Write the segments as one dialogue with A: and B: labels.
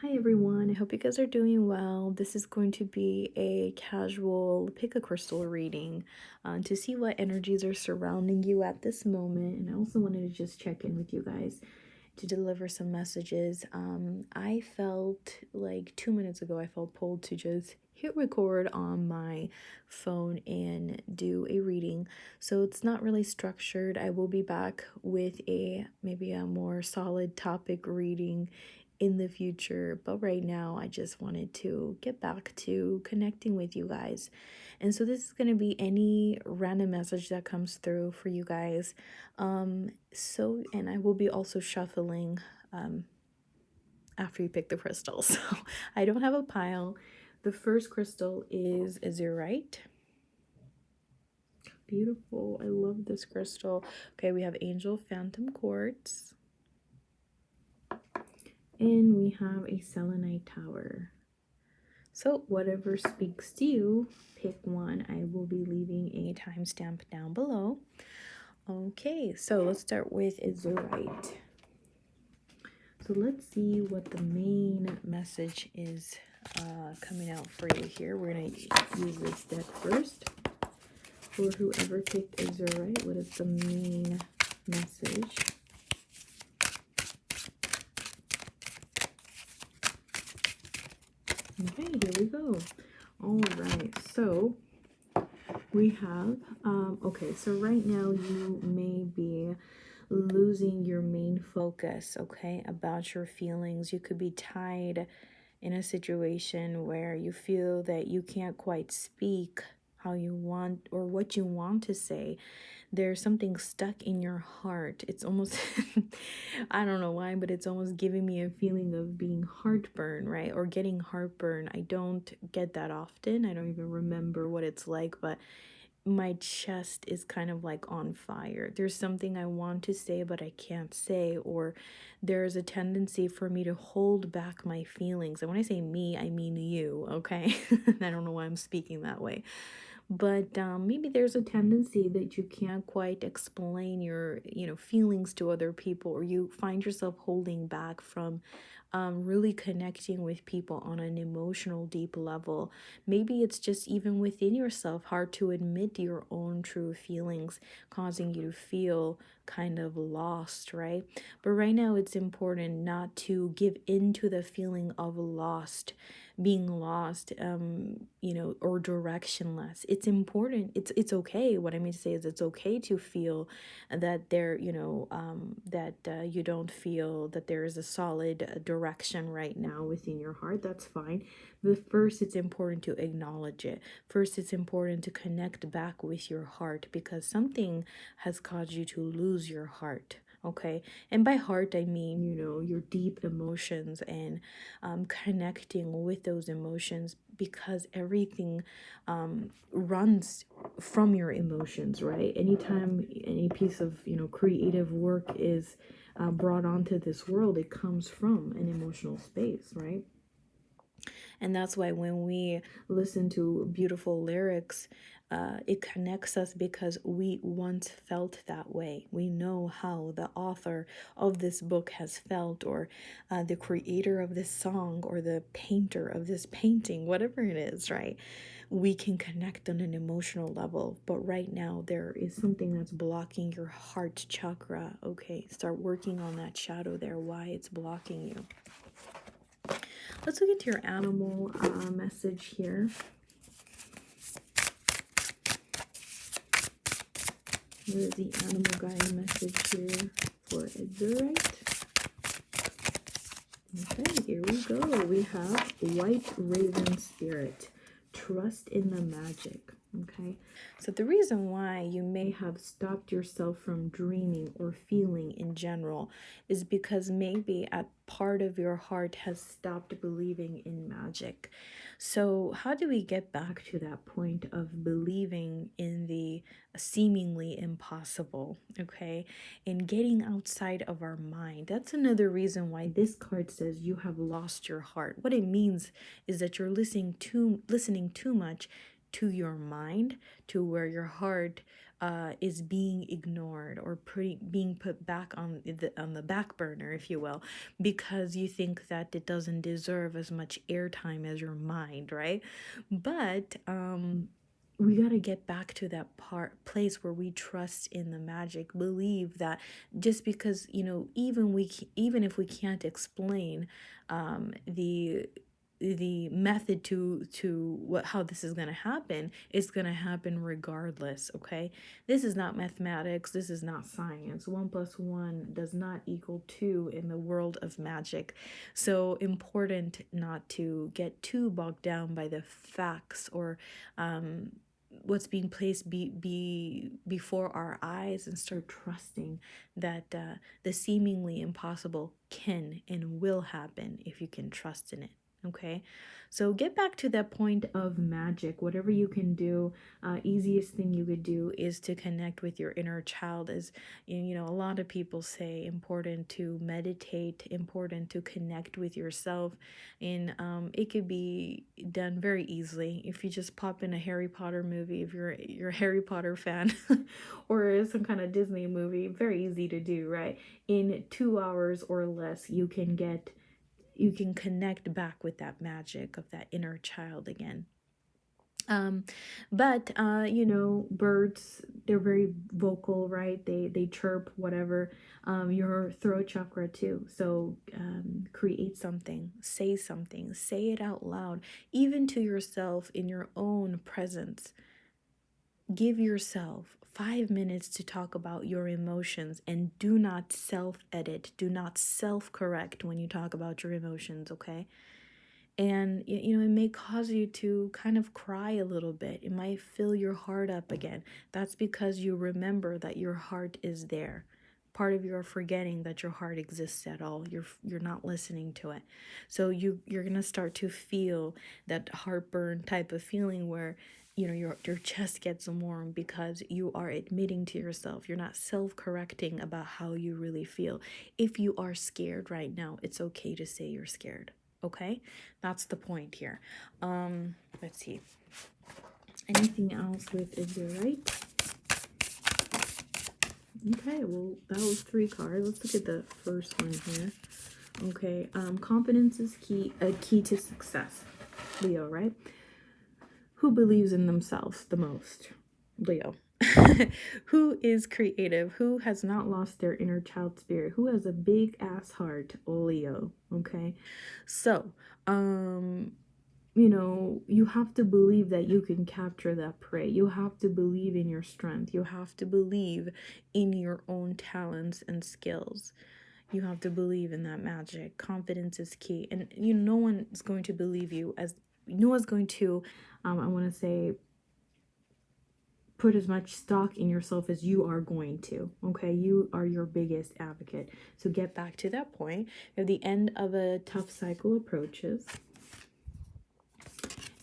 A: Hi everyone, I hope you guys are doing well. This is going to be a casual pick a crystal reading to see what energies are surrounding you at this moment. And I also wanted to just check in with you guys to deliver some messages. I felt like 2 minutes ago, I felt pulled to just hit record on my phone and do a reading. So it's not really structured. I will be back with maybe a more solid topic reading in the future, but right now I just wanted to get back to connecting with you guys. And so this is going to be any random message that comes through for you guys. And I will be also shuffling after you pick the crystals. So I don't have a pile. The first crystal is azurite. Beautiful. I love this crystal. Okay, we have angel phantom quartz. And we have a selenite tower. So whatever speaks to you, pick one. I will be leaving a timestamp down below. Okay, so let's start with azurite. So let's see what the main message is coming out for you here. We're going to use this deck first. For whoever picked azurite, what is the main message? Okay, here we go. All right, so we have, okay, so right now you may be losing your main focus, okay, about your feelings. You could be tied in a situation where you feel that you can't quite speak how you want or what you want to say. There's something stuck in your heart. It's almost, I don't know why, but it's almost giving me a feeling of being heartburn, right? Or getting heartburn. I don't get that often. I don't even remember what it's like, but my chest is kind of like on fire. There's something I want to say, but I can't say, or there's a tendency for me to hold back my feelings. And when I say me, I mean you, okay? I don't know why I'm speaking that way. But maybe there's a tendency that you can't quite explain your feelings to other people, or you find yourself holding back from really connecting with people on an emotional deep level. Maybe it's just even within yourself hard to admit your own true feelings, causing you to feel kind of lost, right? But right now it's important not to give in to the feeling of being lost, or directionless. It's important. It's okay. What I mean to say is it's okay to feel that you don't feel that there is a solid direction right now within your heart. That's fine. But first, it's important to acknowledge it. First, it's important to connect back with your heart, because something has caused you to lose your heart. Okay, and by heart I mean your deep emotions, and connecting with those emotions, because everything runs from your emotions, right? Anytime any piece of creative work is brought onto this world, it comes from an emotional space, right? And that's why when we listen to beautiful lyrics, it connects us, because we once felt that way. We know how the author of this book has felt, or the creator of this song, or the painter of this painting, whatever it is, right? We can connect on an emotional level. But right now, there is something that's blocking your heart chakra. Okay, start working on that shadow there, why it's blocking you. Let's look into your animal message here. What is the animal guide message here for azurite? Okay, here we go. We have white raven spirit. Trust in the magic. Okay, so the reason why you may have stopped yourself from dreaming or feeling in general is because maybe a part of your heart has stopped believing in magic. So how do we get back to that point of believing in the seemingly impossible, okay, and getting outside of our mind? That's another reason why this card says you have lost your heart. What it means is that you're listening too much to your mind, to where your heart is being ignored or being put back on the back burner, if you will, because you think that it doesn't deserve as much airtime as your mind, right? But we got to get back to that place where we trust in the magic, believe that just because, even if we can't explain the method to how this is going to happen, it's going to happen regardless. Okay, this is not mathematics, this is not science. 1 plus 1 does not equal 2 in the world of magic. So important not to get too bogged down by the facts or what's being placed before our eyes, and start trusting that the seemingly impossible can and will happen if you can trust in it. Okay, so get back to that point of magic. Whatever you can do, easiest thing you could do is to connect with your inner child. As a lot of people say, important to meditate, important to connect with yourself, and it could be done very easily if you just pop in a Harry Potter movie, if you're a Harry Potter fan, or some kind of Disney movie. Very easy to do, right? In 2 hours or less, you can connect back with that magic of that inner child again. But birds, they're very vocal, right? They chirp, whatever. Your throat chakra too. So create something, say it out loud, even to yourself in your own presence. Give yourself 5 minutes to talk about your emotions, and do not self-edit, do not self-correct when you talk about your emotions, okay? And it may cause you to kind of cry a little bit. It might fill your heart up again. That's because you remember that your heart is there. Part of your forgetting that your heart exists at all. You're not listening to it. So you're gonna start to feel that heartburn type of feeling where your chest gets warm, because you are admitting to yourself. You're not self-correcting about how you really feel. If you are scared right now, it's okay to say you're scared. Okay, that's the point here. Let's see. Anything else with Azurite? Okay, well, that was 3 cards. Let's look at the first one here. Okay, confidence is a key to success. Leo, right? Who believes in themselves the most? Leo. Who is creative? Who has not lost their inner child spirit? Who has a big ass heart? Leo. Okay, so you have to believe that you can capture that prey. You have to believe in your strength. You have to believe in your own talents and skills. You have to believe in that magic. Confidence is key, and no one is going to believe you as no one's going to I want to say put as much stock in yourself as you are going to. Okay, you are your biggest advocate. So get back to that point. If the end of a tough cycle approaches,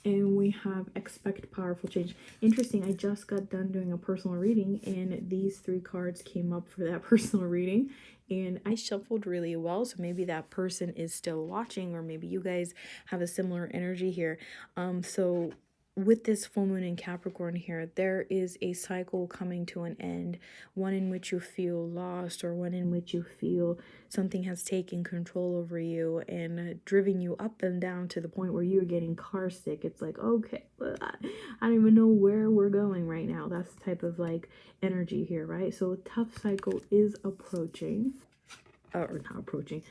A: and we have expect powerful change. Interesting, I just got done doing a personal reading, and these 3 cards came up for that personal reading, and I shuffled really well. So maybe that person is still watching, or maybe you guys have a similar energy here. So with this full moon in Capricorn here, there is a cycle coming to an end, one in which you feel lost, or one in which you feel something has taken control over you and driven you up and down to the point where you're getting car sick. It's like, okay, I don't even know where we're going right now. That's the type of energy here, right? So a tough cycle is approaching, or not approaching,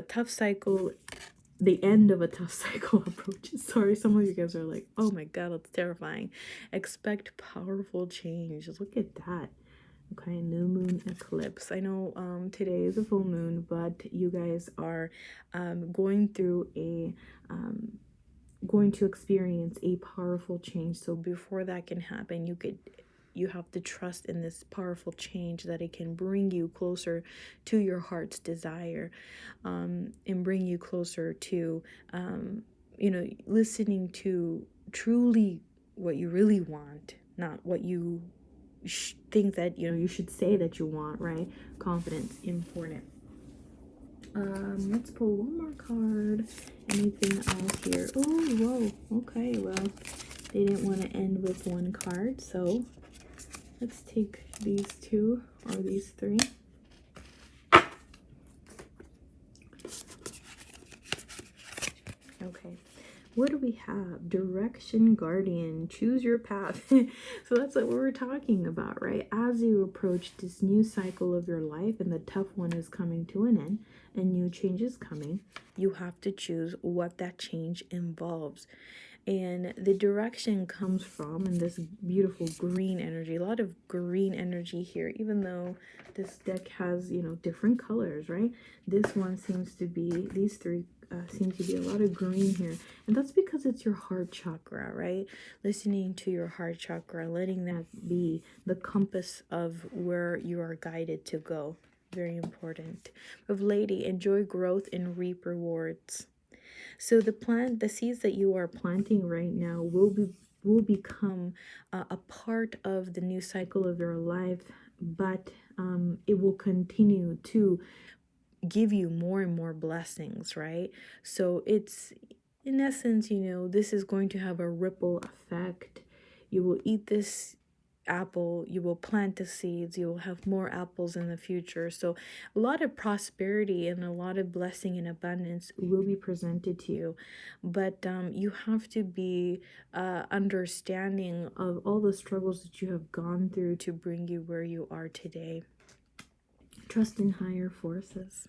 A: tough cycle, the end of a tough cycle approaches. Sorry, some of you guys are like, oh my god, that's terrifying. Expect powerful change. Look at that. Okay, new moon eclipse. I know today is a full moon, but you guys are going to experience a powerful change. So before that can happen, you have to trust in this powerful change, that it can bring you closer to your heart's desire, and bring you closer to listening to truly what you really want, not what you think that you should say that you want, right? Confidence, important. Let's pull one more card. Anything else here? Oh, whoa. Okay, well, They didn't want to end with one card, so let's take these two or these three. Okay, what do we have? Direction Guardian, choose your path. So that's what we were talking about, right? As you approach this new cycle of your life and the tough one is coming to an end and new change is coming, you have to choose what that change involves. And the direction comes from, and this beautiful green energy, a lot of green energy here, even though this deck has, you know, different colors, right? This one seems to be, these three seem to be a lot of green here. And that's because it's your heart chakra, right? Listening to your heart chakra, letting that be the compass of where you are guided to go. Very important. Of Lady, enjoy growth and reap rewards. So the seeds that you are planting right now will become a part of the new cycle of your life, but it will continue to give you more and more blessings, right? So it's, in essence, you know, this is going to have a ripple effect. You will eat this apple, you will plant the seeds, you will have more apples in the future. So a lot of prosperity and a lot of blessing and abundance will be presented to you, but you have to be understanding of all the struggles that you have gone through to bring you where you are today. Trust in higher forces.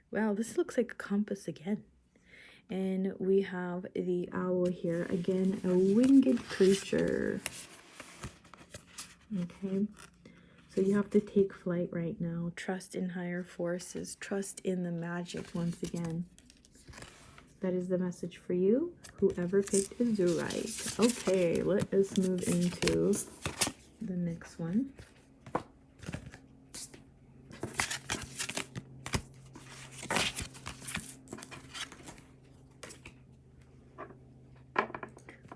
A: Wow, this looks like a compass again. And we have the owl here. Again, a winged creature. Okay. So you have to take flight right now. Trust in higher forces. Trust in the magic once again. That is the message for you. Whoever picked is right. Okay, let us move into the next one.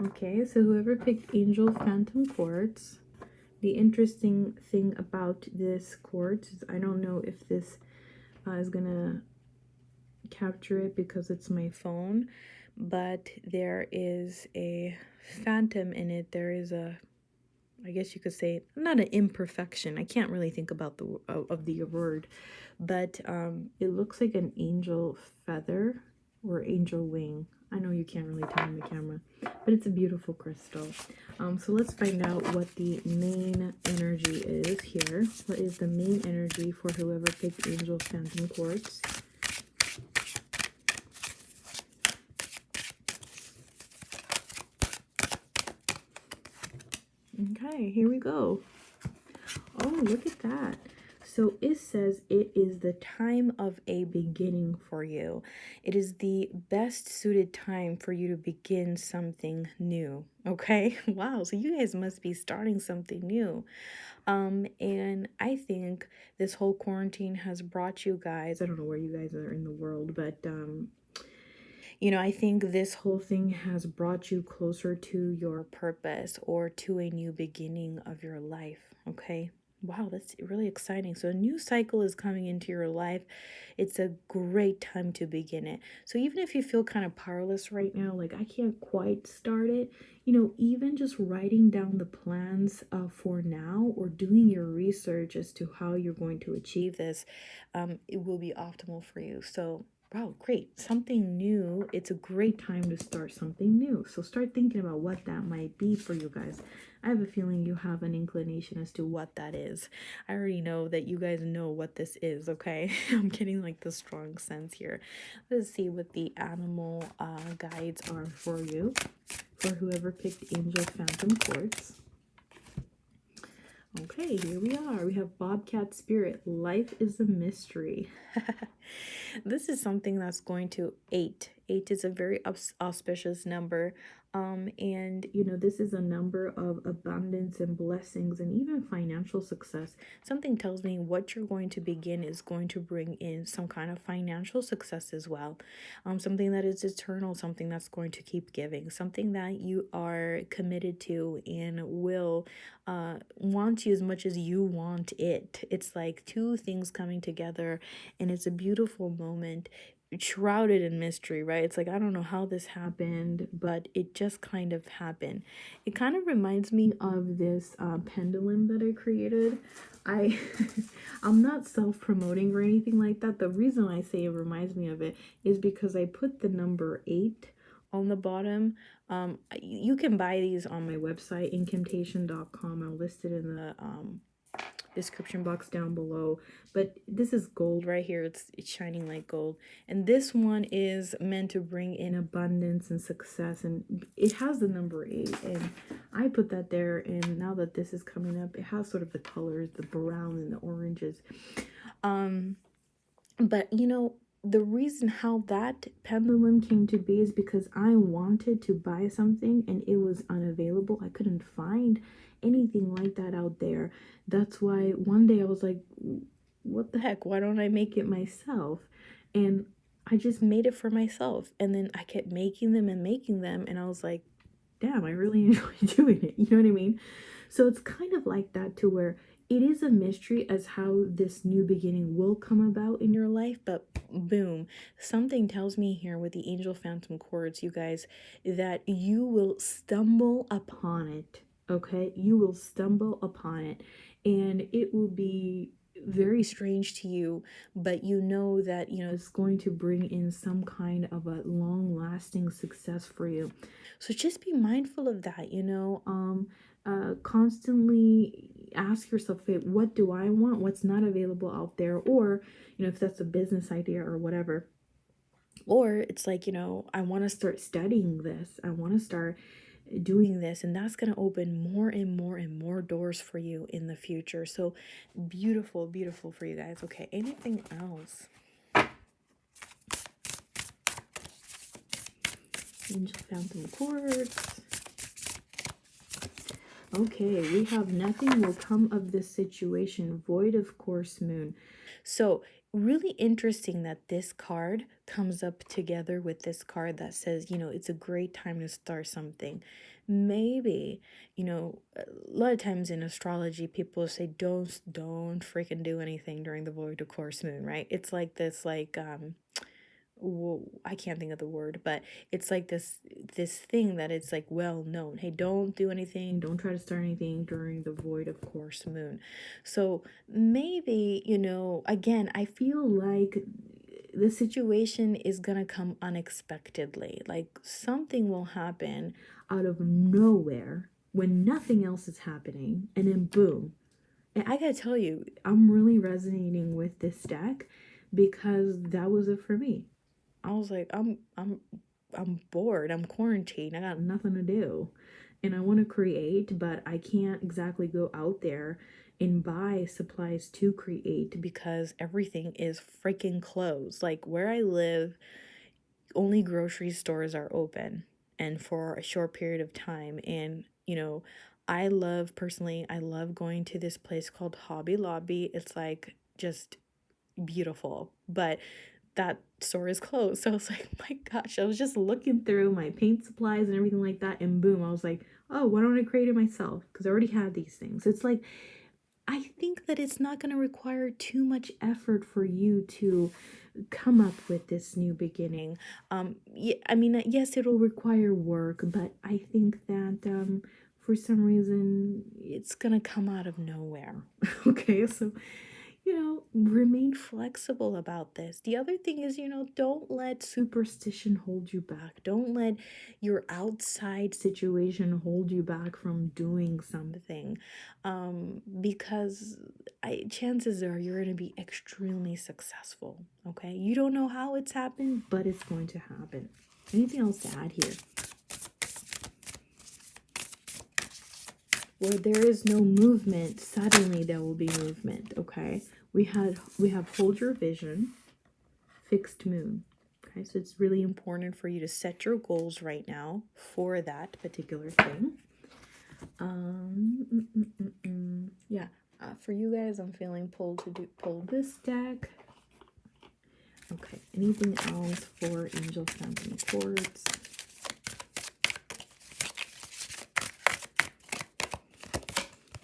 A: Okay, so whoever picked Angel Phantom Quartz, the interesting thing about this quartz is I don't know if this is gonna capture it because it's my phone, but there is a phantom in it. There is a, I guess you could say, not an imperfection. I can't really think about the of the word, but it looks like an angel feather or angel wing. I know you can't really tell on the camera, but it's a beautiful crystal. So let's find out what the main energy is here. What is the main energy for whoever picked Angel Phantom Quartz? Okay, here we go. Oh, look at that. So it says it is the time of a beginning for you. It is the best suited time for you to begin something new. Okay? Wow. So you guys must be starting something new. And I think this whole quarantine has brought you guys, I don't know where you guys are in the world, but you know, I think this whole thing has brought you closer to your purpose or to a new beginning of your life. Okay. Wow, that's really exciting. So a new cycle is coming into your life. It's a great time to begin it. So even if you feel kind of powerless right now, like I can't quite start it, you know, even just writing down the plans for now or doing your research as to how you're going to achieve this, it will be optimal for you. So wow, great. Something new. It's a great time to start something new. So start thinking about what that might be for you guys. I have a feeling you have an inclination as to what that is. I already know that you guys know what this is, okay? I'm getting like the strong sense here. Let's see what the animal guides are for you, for whoever picked Angel Phantom Quartz. Okay, here we are. We have Bobcat Spirit. Life is a mystery. This is something that's going to 8. 8 is a very auspicious number. And you know, this is a number of abundance and blessings and even financial success. Something tells me what you're going to begin is going to bring in some kind of financial success as well. Something that is eternal, something that's going to keep giving, something that you are committed to and will want you as much as you want it. It's like two things coming together, and it's a beautiful moment. shrouded in mystery, right? It's like, I don't know how this happened, but it just kind of happened. It kind of reminds me of this pendulum that I created. I I'm not self-promoting or anything like that. The reason I say it reminds me of it is because I put the number 8 on the bottom. You can buy these on my website, incantation.com. I'll list it in the description box down below. But this is gold right here. It's shining like gold, and this one is meant to bring in abundance and success, and it has the number 8, and I put that there. And now that this is coming up, it has sort of the colors, the brown and the oranges. But you know, the reason how that pendulum came to be is because I wanted to buy something and it was unavailable. I couldn't find anything like that out there. That's why one day I was like, what the heck? Why don't I make it myself? And I just made it for myself. And then I kept making them and making them. And I was like, damn, I really enjoy doing it. You know what I mean? So it's kind of like that, to where it is a mystery as how this new beginning will come about in your life, but boom, something tells me here with the angel phantom cords, you guys, that you will stumble upon it. Okay, you will stumble upon it, and it will be very strange to you, but you know that, you know, it's going to bring in some kind of a long lasting success for you. So just be mindful of that, you know. Constantly ask yourself, okay, what do I want? What's not available out there? Or, you know, if that's a business idea or whatever. Or it's like, you know, I want to start studying this. I want to start doing this, and that's going to open more and more and more doors for you in the future. So beautiful, beautiful for you guys. Okay, anything else? Angel Phantom Quartz. Okay, we have nothing will come of this situation, void of course moon. So really interesting that this card comes up together with this card that says, you know, it's a great time to start something. Maybe, you know, a lot of times in astrology, people say don't freaking do anything during the void of course moon, right? It's like this, like I can't think of the word, but it's like this thing that it's like well known. Hey, don't do anything, don't try to start anything during the void of course moon. So maybe, you know, again, I feel like the situation is gonna come unexpectedly. Like something will happen out of nowhere when nothing else is happening, and then boom. And I gotta tell you, I'm really resonating with this deck because that was it for me. I was like, I'm bored. I'm quarantined. I got nothing to do. And I want to create, but I can't exactly go out there and buy supplies to create because everything is freaking closed. Like where I live, only grocery stores are open and for a short period of time. And, you know, I love going to this place called Hobby Lobby. It's like just beautiful. But that store is closed. So I was like, my gosh, I was just looking through my paint supplies and everything like that. And boom, I was like, oh, why don't I create it myself? Because I already had these things. It's like, I think that it's not going to require too much effort for you to come up with this new beginning. Yeah, I mean, yes, it'll require work, but I think that for some reason it's going to come out of nowhere. Okay, so you know, remain flexible about this. The other thing is, you know, don't let superstition hold you back. Don't let your outside situation hold you back from doing something. Because chances are you're going to be extremely successful. Okay. You don't know how it's happened, but it's going to happen. Anything else to add here? Where there is no movement, suddenly there will be movement. Okay, we have hold your vision, fixed moon. Okay, so it's really important for you to set your goals right now for that particular thing. Yeah, for you guys, I'm feeling pull this deck. Okay, anything else for Angel Phantom Quartz?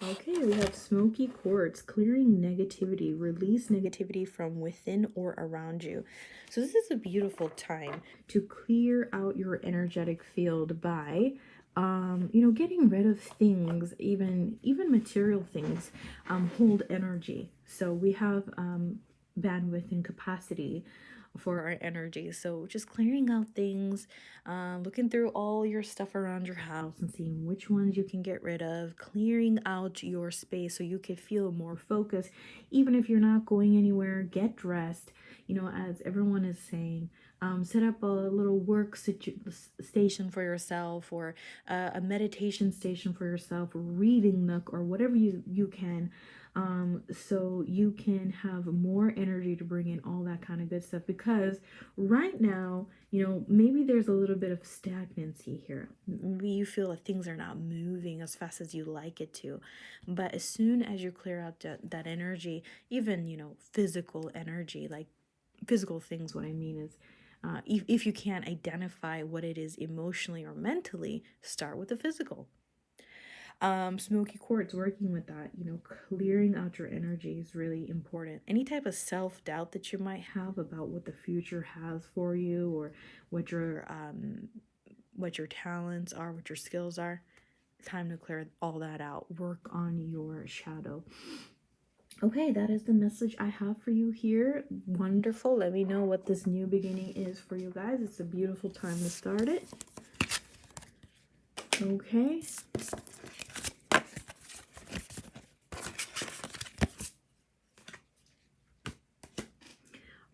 A: Okay, we have Smoky Quartz, clearing negativity, release negativity from within or around you. So this is a beautiful time to clear out your energetic field by getting rid of things, even material things hold energy. So we have bandwidth and capacity for our energy. So just clearing out things, looking through all your stuff around your house and seeing which ones you can get rid of, clearing out your space so you can feel more focused. Even if you're not going anywhere, get dressed. As everyone is saying, set up a little station for yourself, or a meditation station for yourself, reading nook, or whatever you can, so you can have more energy to bring in all that kind of good stuff. Because right now, maybe there's a little bit of stagnancy here. Maybe you feel that things are not moving as fast as you like it to. But as soon as you clear out that energy, even, physical energy, like physical things, what I mean is, if you can't identify what it is emotionally or mentally, start with the physical. Smoky quartz, working with that, clearing out your energy is really important. Any type of self-doubt that you might have about what the future has for you, or what your talents are, what your skills are, time to clear all that out. Work on your shadow. Okay, that is the message I have for you here. Wonderful. Let me know what this new beginning is for you guys. It's a beautiful time to start it. Okay.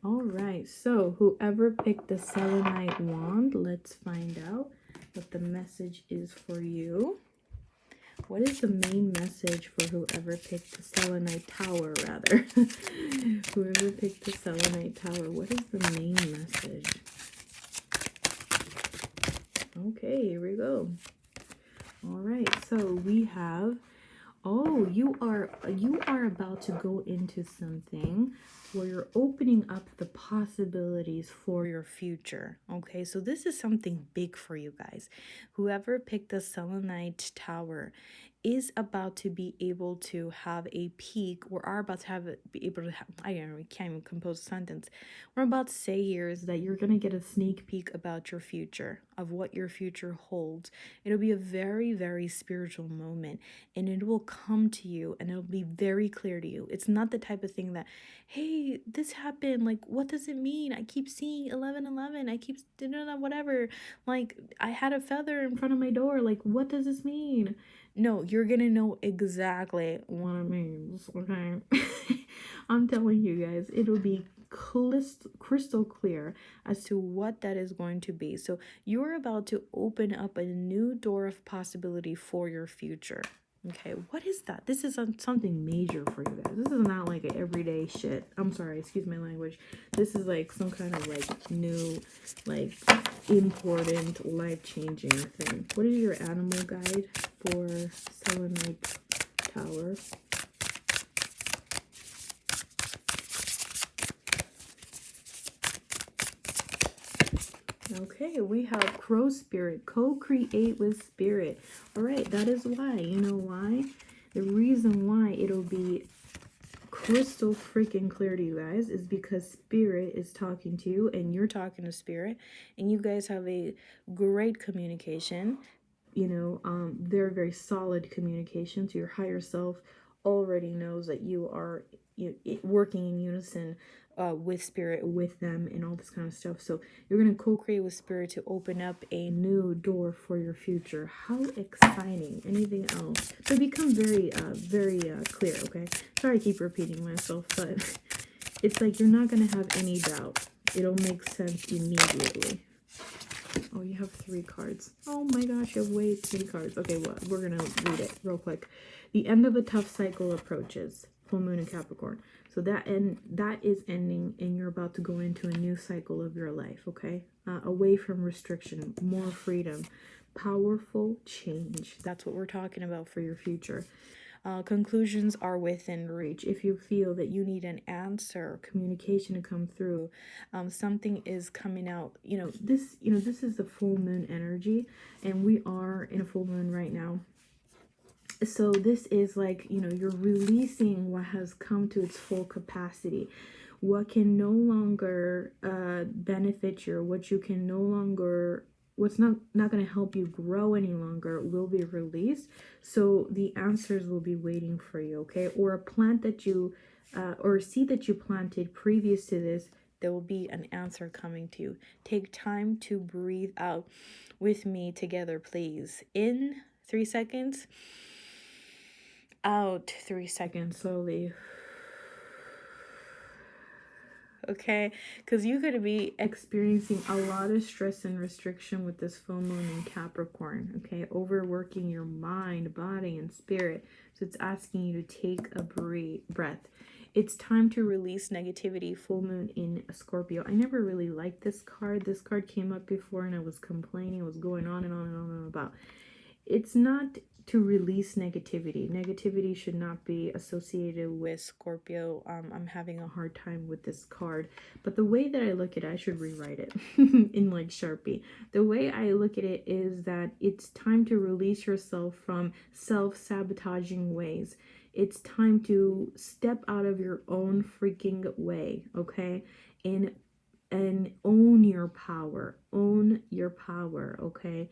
A: All right, so whoever picked the selenite wand, let's find out what the message is for you. What is the main message for whoever picked the selenite tower, rather? Whoever picked the selenite tower, what is the main message? Okay, here we go. All right, so we have, you are about to go into something where you're opening up the possibilities for your future. Okay, so this is something big for you guys. Whoever picked the selenite tower is about to be able to have a peak, or are about to be able to have, I don't know, we can't even compose a sentence. What I'm about to say here is that you're going to get a sneak peek about your future, of what your future holds. It'll be a very, very spiritual moment, and it will come to you, and it'll be very clear to you. It's not the type of thing that, hey, this happened, like, what does it mean? I keep seeing 1111, I keep whatever, like, I had a feather in front of my door, like, what does this mean? No, you're gonna know exactly what it means, okay? I'm telling you guys, it'll be crystal clear as to what that is going to be. So you're about to open up a new door of possibility for your future. Okay, what is that? This is something major for you guys. This is not like an everyday shit. I'm sorry, excuse my language. This is like some kind of like new, like important, life-changing thing. What is your animal guide for selenite tower? Okay, we have crow spirit, co-create with spirit. All right, that is why. You know why? The reason why it'll be crystal freaking clear to you guys is because spirit is talking to you, and you're talking to spirit, and you guys have a great communication. Very, very solid communication. So your higher self already knows that you are working in unison with spirit, with them, and all this kind of stuff. So you're going to co-create with spirit to open up a new door for your future. How exciting. Anything else? So become very, very clear, okay? Sorry I keep repeating myself, but it's like you're not going to have any doubt. It'll make sense immediately. Oh, you have 3 cards. Oh my gosh, you have way 3 cards. Okay, well, we're going to read it real quick. The end of a tough cycle approaches. Full moon in Capricorn. So that is ending, and you're about to go into a new cycle of your life, okay? Away from restriction, more freedom, powerful change. That's what we're talking about for your future. Conclusions are within reach. If you feel that you need an answer, communication to come through, something is coming out. This is the full moon energy, and we are in a full moon right now. So this is like, you're releasing what has come to its full capacity. what can no longer benefit you, what you can no longer, what's not going to help you grow any longer will be released. So the answers will be waiting for you, okay? Or a plant that you or a seed that you planted previous to this, there will be an answer coming to you. Take time to breathe out with me together, please. In 3 seconds, out 3 seconds slowly. Okay, because you're going to be experiencing a lot of stress and restriction with this full moon in Capricorn. Okay, overworking your mind, body, and spirit. So it's asking you to take a breath. It's time to release negativity. Full moon in Scorpio. I never really liked this card. This card came up before and I was complaining. It was going on and on and on and on about. It's not to release negativity. Negativity should not be associated with Scorpio. I'm having a hard time with this card. But the way that I look at it, I should rewrite it in like Sharpie. The way I look at it is that it's time to release yourself from self-sabotaging ways. It's time to step out of your own freaking way, okay? And own your power. Own your power, okay?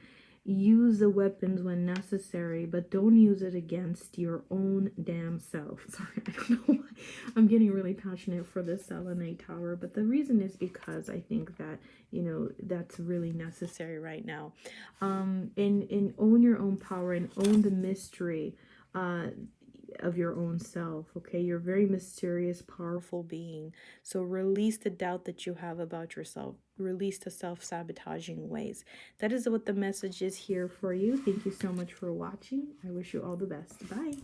A: Use the weapons when necessary, but don't use it against your own damn self. Sorry, I don't know why I'm getting really passionate for this selenite tower, but the reason is because I think that, you know, that's really necessary right now. And own your own power and own the mystery of your own self, okay? You're a very mysterious, powerful being. So release the doubt that you have about yourself. Release the self-sabotaging ways. That is what the message is here for you. Thank you so much for watching. I wish you all the best. Bye.